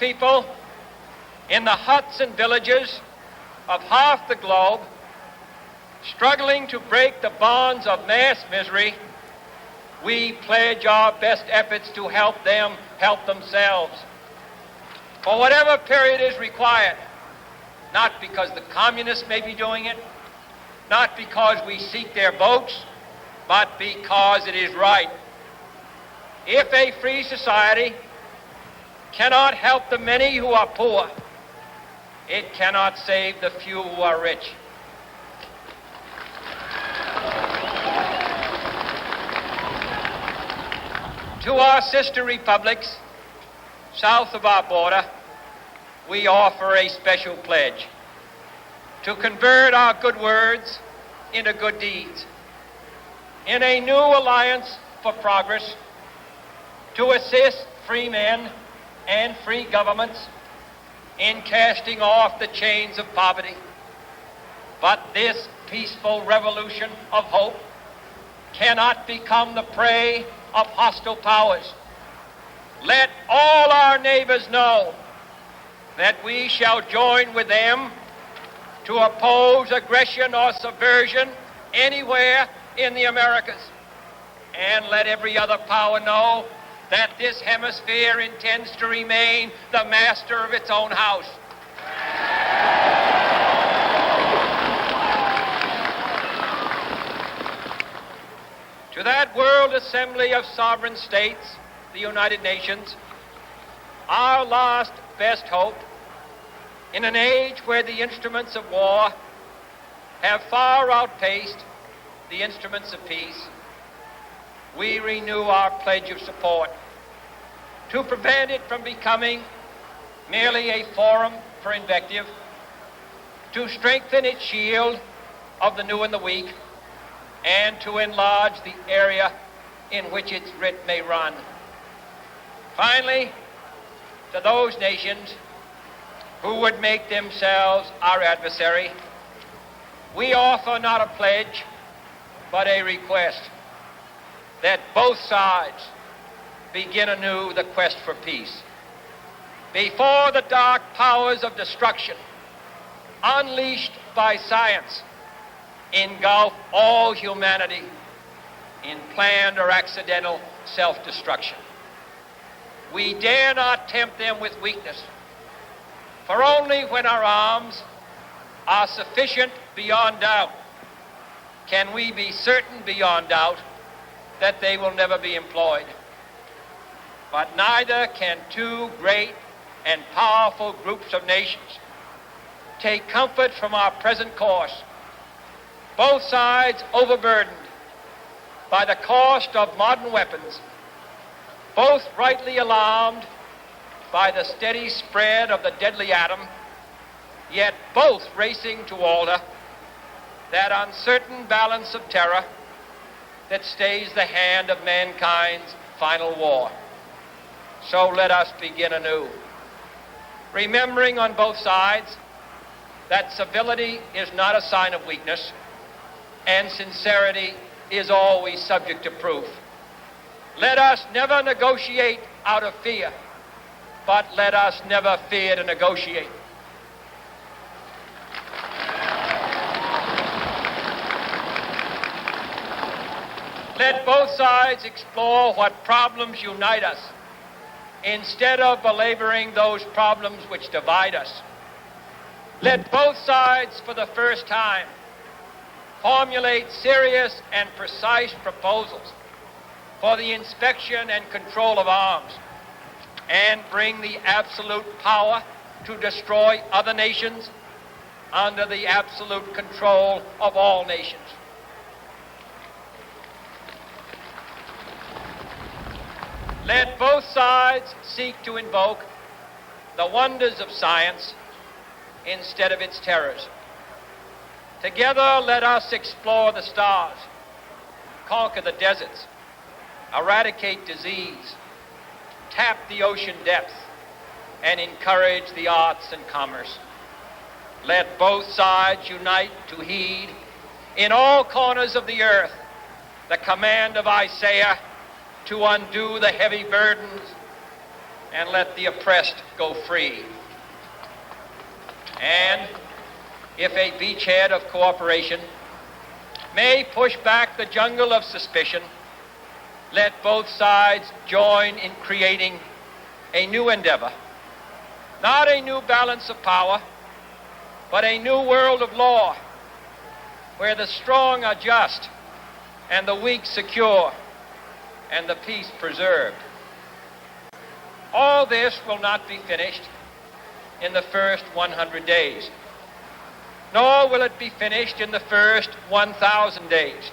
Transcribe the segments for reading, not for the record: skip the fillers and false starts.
people in the huts and villages of half the globe, struggling to break the bonds of mass misery, we pledge our best efforts to help them help themselves. For whatever period is required, not because the communists may be doing it, not because we seek their votes, but because it is right. If a free society cannot help the many who are poor, it cannot save the few who are rich. To our sister republics south of our border, we offer a special pledge to convert our good words into good deeds, in a new alliance for progress, to assist free men and free governments in casting off the chains of poverty. But this peaceful revolution of hope cannot become the prey of hostile powers. Let all our neighbors know that we shall join with them to oppose aggression or subversion anywhere in the Americas. And let every other power know that this hemisphere intends to remain the master of its own house. To that World Assembly of Sovereign States, the United Nations, our last best hope, in an age where the instruments of war have far outpaced the instruments of peace, we renew our pledge of support to prevent it from becoming merely a forum for invective, to strengthen its shield of the new and the weak, and to enlarge the area in which its writ may run. Finally, to those nations who would make themselves our adversary, we offer not a pledge, but a request that both sides begin anew the quest for peace. Before the dark powers of destruction, unleashed by science, engulf all humanity in planned or accidental self-destruction. We dare not tempt them with weakness, for only when our arms are sufficient beyond doubt can we be certain beyond doubt that they will never be employed. But neither can two great and powerful groups of nations take comfort from our present course, both sides overburdened by the cost of modern weapons, both rightly alarmed by the steady spread of the deadly atom, yet both racing to alter that uncertain balance of terror that stays the hand of mankind's final war. So let us begin anew, remembering on both sides that civility is not a sign of weakness, and sincerity is always subject to proof. Let us never negotiate out of fear, but let us never fear to negotiate. Let both sides explore what problems unite us, instead of belaboring those problems which divide us. Let both sides, for the first time, formulate serious and precise proposals for the inspection and control of arms, and bring the absolute power to destroy other nations under the absolute control of all nations. Let both sides seek to invoke the wonders of science instead of its terrors. Together, let us explore the stars, conquer the deserts, eradicate disease, tap the ocean depths, and encourage the arts and commerce. Let both sides unite to heed in all corners of the earth the command of Isaiah to undo the heavy burdens and let the oppressed go free. And if a beachhead of cooperation may push back the jungle of suspicion, let both sides join in creating a new endeavor, not a new balance of power, but a new world of law, where the strong are just and the weak secure and the peace preserved. All this will not be finished in the first 100 days, nor will it be finished in the first 1,000 days,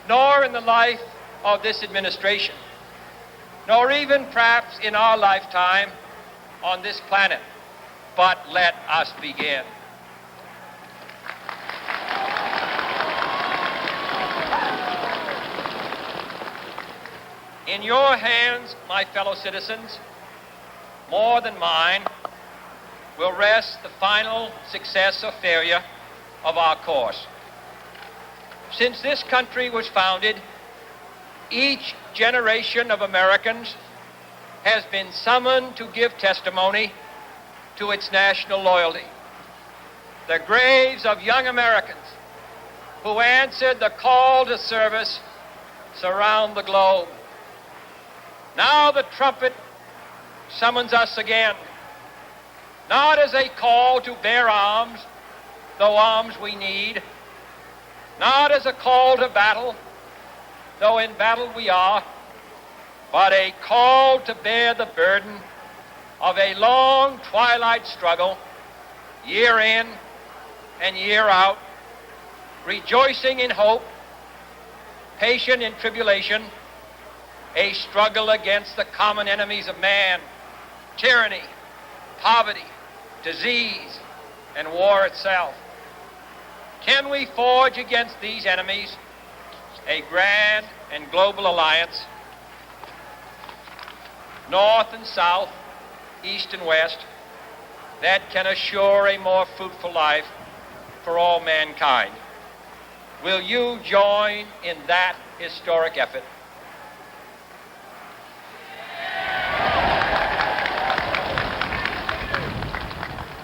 nor in the life of this administration, nor even perhaps in our lifetime on this planet. But let us begin. In your hands, my fellow citizens, more than mine, will rest the final success or failure of our course. Since this country was founded, each generation of Americans has been summoned to give testimony to its national loyalty. The graves of young Americans who answered the call to service surround the globe. Now the trumpet summons us again, not as a call to bear arms, though arms we need, not as a call to battle, though in battle we are, but a call to bear the burden of a long twilight struggle, year in and year out, rejoicing in hope, patient in tribulation, a struggle against the common enemies of man, tyranny, poverty, disease, and war itself. Can we forge against these enemies a grand and global alliance, north and south, east and west, that can assure a more fruitful life for all mankind? Will you join in that historic effort?